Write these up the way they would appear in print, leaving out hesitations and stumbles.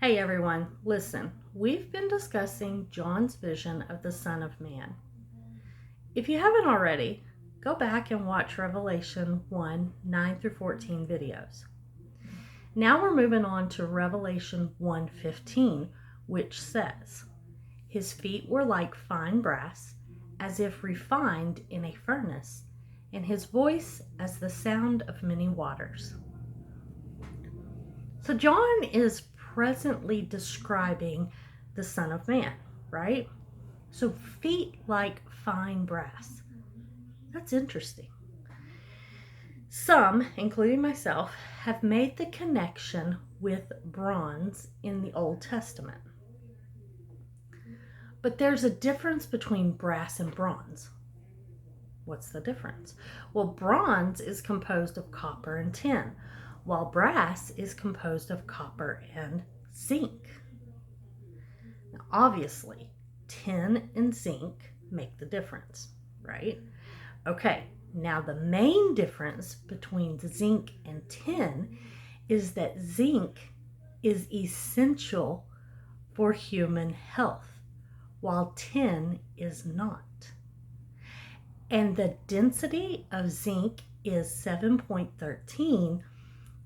Hey everyone, listen, we've been discussing John's vision of the Son of Man. If you haven't already, go back and watch Revelation 1 9 through 14 videos. Now we're moving on to Revelation 1:15, which says, "His feet were like fine brass, as if refined in a furnace, and his voice as the sound of many waters." So John is presently describing the Son of Man, right? So feet like fine brass. That's interesting. Some, including myself, have made the connection with bronze in the Old Testament. But there's a difference between brass and bronze. What's the difference? Well, bronze is composed of copper and tin, while brass is composed of copper and zinc. Now, obviously, tin and zinc make the difference, right? Okay, now the main difference between zinc and tin is that zinc is essential for human health, while tin is not. And the density of zinc is 7.13,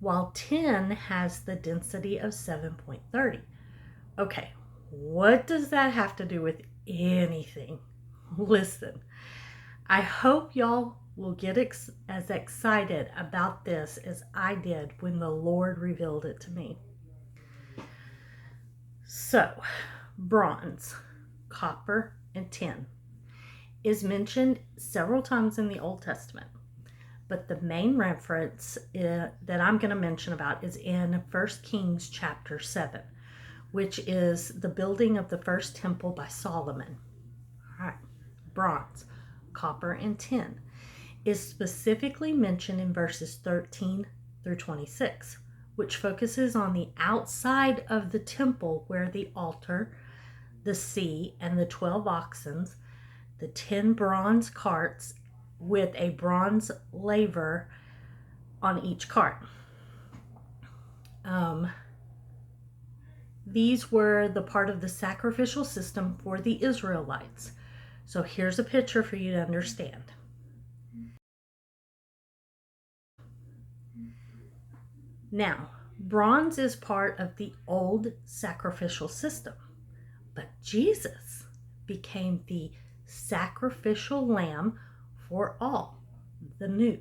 while tin has the density of 7.30. Okay, what does that have to do with anything? Listen, I hope y'all will get as excited about this as I did when the Lord revealed it to me. So, bronze, copper, and tin is mentioned several times in the Old Testament. But the main reference that I'm going to mention about is in 1 Kings chapter 7, which is the building of the first temple by Solomon. All right, bronze, copper, and tin is specifically mentioned in verses 13 through 26, which focuses on the outside of the temple where the altar, the sea, and the 12 oxen, the 10 bronze carts with a bronze laver on each cart. These were the part of the sacrificial system for the Israelites. So here's a picture for you to understand. Now, bronze is part of the old sacrificial system, but Jesus became the sacrificial lamb for all, the new.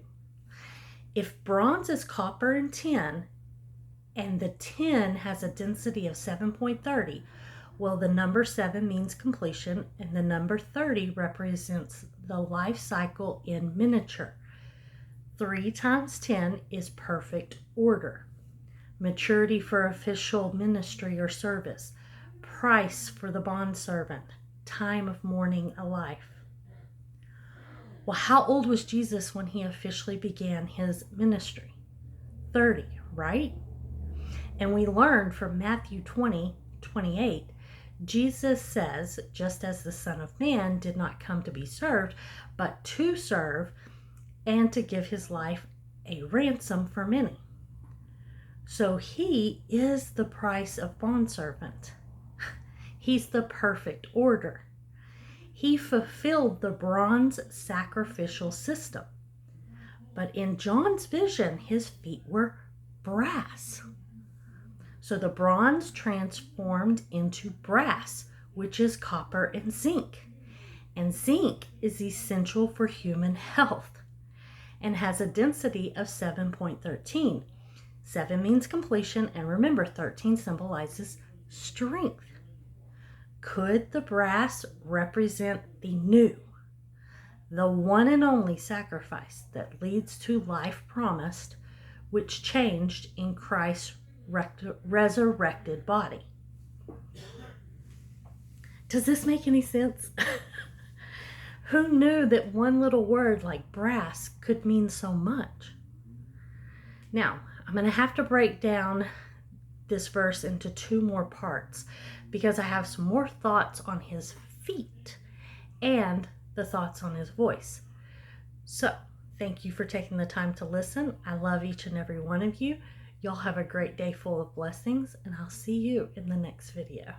If bronze is copper and tin, and the tin has a density of 7.30, well, the number 7 means completion, and the number 30 represents the life cycle in miniature. 3 times 10 is perfect order. Maturity for official ministry or service. Price for the bondservant. Time of mourning a life. Well, how old was Jesus when he officially began his ministry? 30, right? And we learned from Matthew 20:28, Jesus says, just as the Son of Man did not come to be served, but to serve and to give his life a ransom for many. So he is the price of bondservant. He's the perfect order. He fulfilled the bronze sacrificial system. But in John's vision, his feet were brass. So the bronze transformed into brass, which is copper and zinc. And zinc is essential for human health and has a density of 7.13. 7 means completion, and remember, 13 symbolizes strength. Could the brass represent the new, the one and only sacrifice that leads to life promised, which changed in Christ's resurrected body? Does this make any sense? Who knew that one little word like brass could mean so much? Now, I'm going to have to break down this verse into 2 more parts because I have some more thoughts on his feet and the thoughts on his voice. So, thank you for taking the time to listen. I love each and every one of you. Y'all have a great day full of blessings, and I'll see you in the next video.